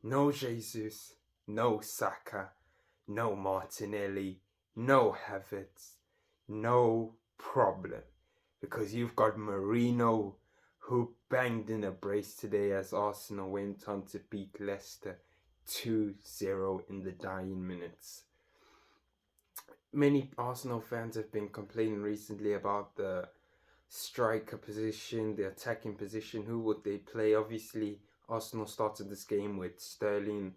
No Jesus, no Saka, no Martinelli, no Havertz, no problem. Because you've got Merino, who banged in a brace today as Arsenal went on to beat Leicester 2-0 in the dying minutes. Many Arsenal fans have been complaining recently about the striker position, the attacking position. Who would they play? Obviously, Arsenal started this game with Sterling,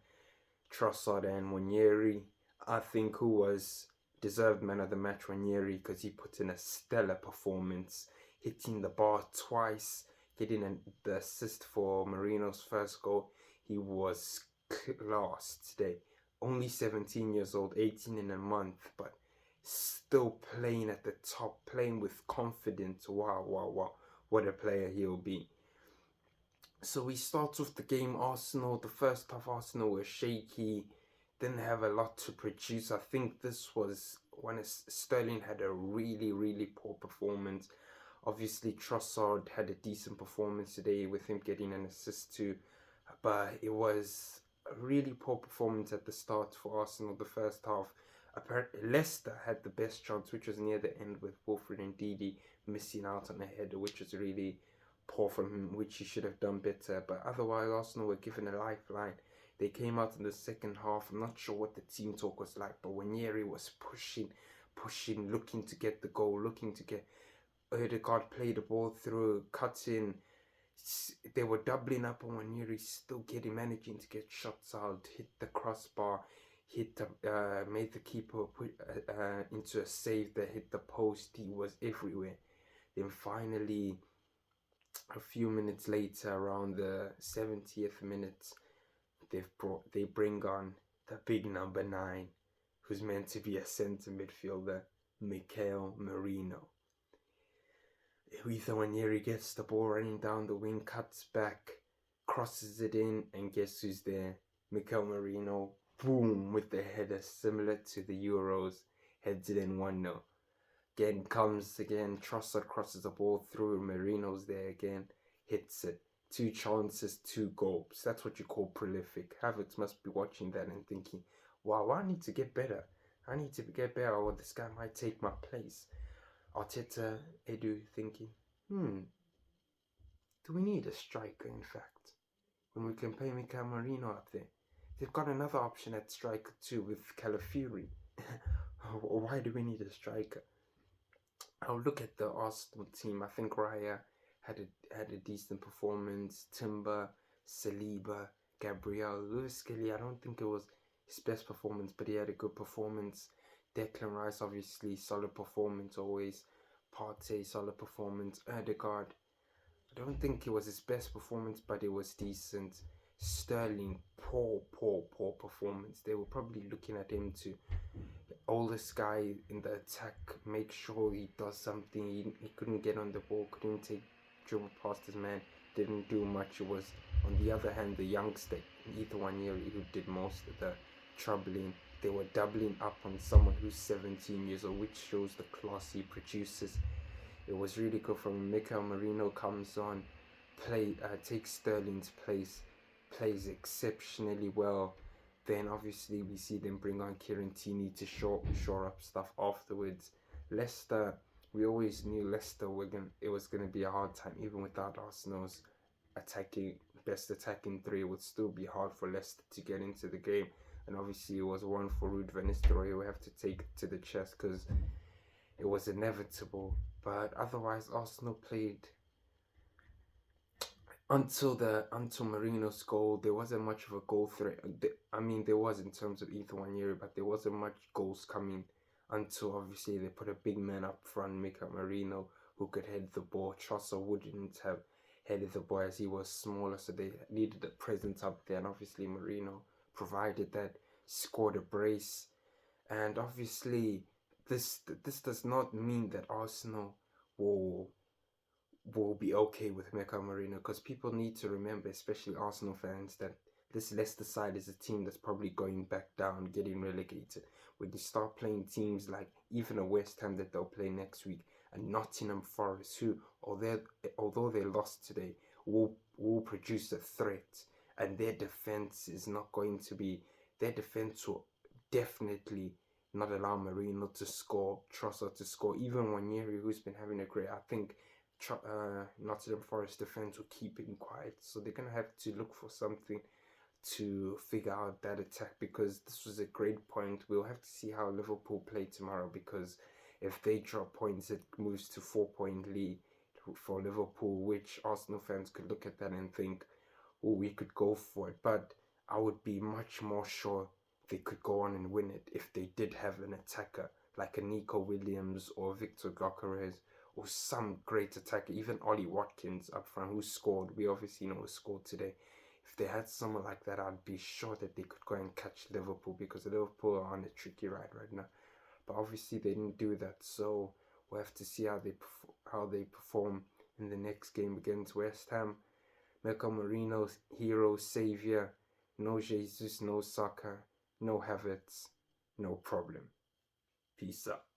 Trossard and Nwaneri. I think who was deserved man of the match, Nwaneri, because he put in a stellar performance, hitting the bar twice, getting the assist for Merino's first goal. He was class today. Only 17 years old, 18 in a month, but still playing at the top, playing with confidence. Wow, wow, wow. What a player he'll be. So we start off the game, Arsenal, the first half Arsenal were shaky, didn't have a lot to produce. I think this was when Sterling had a really, really poor performance. Obviously, Trossard had a decent performance today with him getting an assist too, but it was a really poor performance at the start for Arsenal, the first half. Apparently, Leicester had the best chance, which was near the end with Wilfred and Ndidi missing out on a header, which was really poor from him, which he should have done better. But otherwise, Arsenal were given a lifeline. They came out in the second half. I'm not sure what the team talk was like, but Nwaneri was pushing, looking to get the goal, looking to get Odegaard played the ball through, cut in. They were doubling up on Nwaneri, still managing to get shots out, hit the crossbar, made the keeper put into a save that hit the post. He was everywhere. Then finally, a few minutes later, around the 70th minute, they bring on the big number 9, who's meant to be a centre midfielder, Merino. Nwaneri gets the ball running down the wing, cuts back, crosses it in, and guess who's there? Merino, boom, with the header similar to the Euros, heads it in 1-0. Trossard crosses the ball through, Merino's there again, hits it. 2 chances, 2 goals. That's what you call prolific. Havertz must be watching that and thinking, wow, I need to get better. Or this guy might take my place. Arteta, Edu thinking, do we need a striker in fact? When we can play Merino up there. They've got another option at striker too with Calafiori. Why do we need a striker? I'll look at the Arsenal team. I think Raya had a decent performance. Timber, Saliba, Gabriel, Lewis Kelly. I don't think it was his best performance, but he had a good performance. Declan Rice, obviously, solid performance always. Partey, solid performance. Odegaard, I don't think it was his best performance, but it was decent. Sterling, poor performance. They were probably looking at him to oldest guy in the attack, make sure he does something. He couldn't get on the ball, couldn't dribble past his man, didn't do much. It was, on the other hand, the youngster, Nwaneri, who did most of the troubling. They were doubling up on someone who's 17 years old, which shows the class he produces. It was really good from Merino comes on, takes Sterling's place, plays exceptionally well. Then obviously we see them bring on Kieran Tierney to shore up stuff afterwards. Leicester, we always knew Leicester it was gonna be a hard time, even without Arsenal's best attacking 3. It would still be hard for Leicester to get into the game. And obviously it was one for Ruud van Nistelrooy who have to take to the chest because it was inevitable. But otherwise, Arsenal played until Merino's goal. There wasn't much of a goal threat. There was in terms of Nwaneri, but there wasn't much goals coming until obviously they put a big man up front, Merino, who could head the ball. Trossard wouldn't have headed the ball as he was smaller, so they needed a presence up there. And obviously Merino provided that, scored a brace. And obviously this does not mean that Arsenal will be okay with Merino, because people need to remember, especially Arsenal fans, that this Leicester side is a team that's probably going back down, getting relegated. When you start playing teams like even a West Ham that they'll play next week, and Nottingham Forest, who although they lost today, will produce a threat. and their defense is not going to be. Their defense will definitely not allow Merino to score, Trossard to score, even Nwaneri, who's been having a great. I think Nottingham Forest defense will keep it quiet, so they're gonna have to look for something to figure out that attack, because this was a great point. We'll have to see how Liverpool play tomorrow, because if they drop points, it moves to 4-point lead for Liverpool, which Arsenal fans could look at that and think, oh, we could go for it. But I would be much more sure they could go on and win it if they did have an attacker like a Nico Williams or Victor Gyökeres or some great attacker, even Ollie Watkins up front, who scored. We obviously know who scored today. If they had someone like that, I'd be sure that they could go and catch Liverpool, because Liverpool are on a tricky ride right now. But obviously they didn't do that, so we'll have to see how they perform in the next game against West Ham. Mikel Merino, hero, savior. No Jesus, no Saka, no Havertz, no problem. Peace out.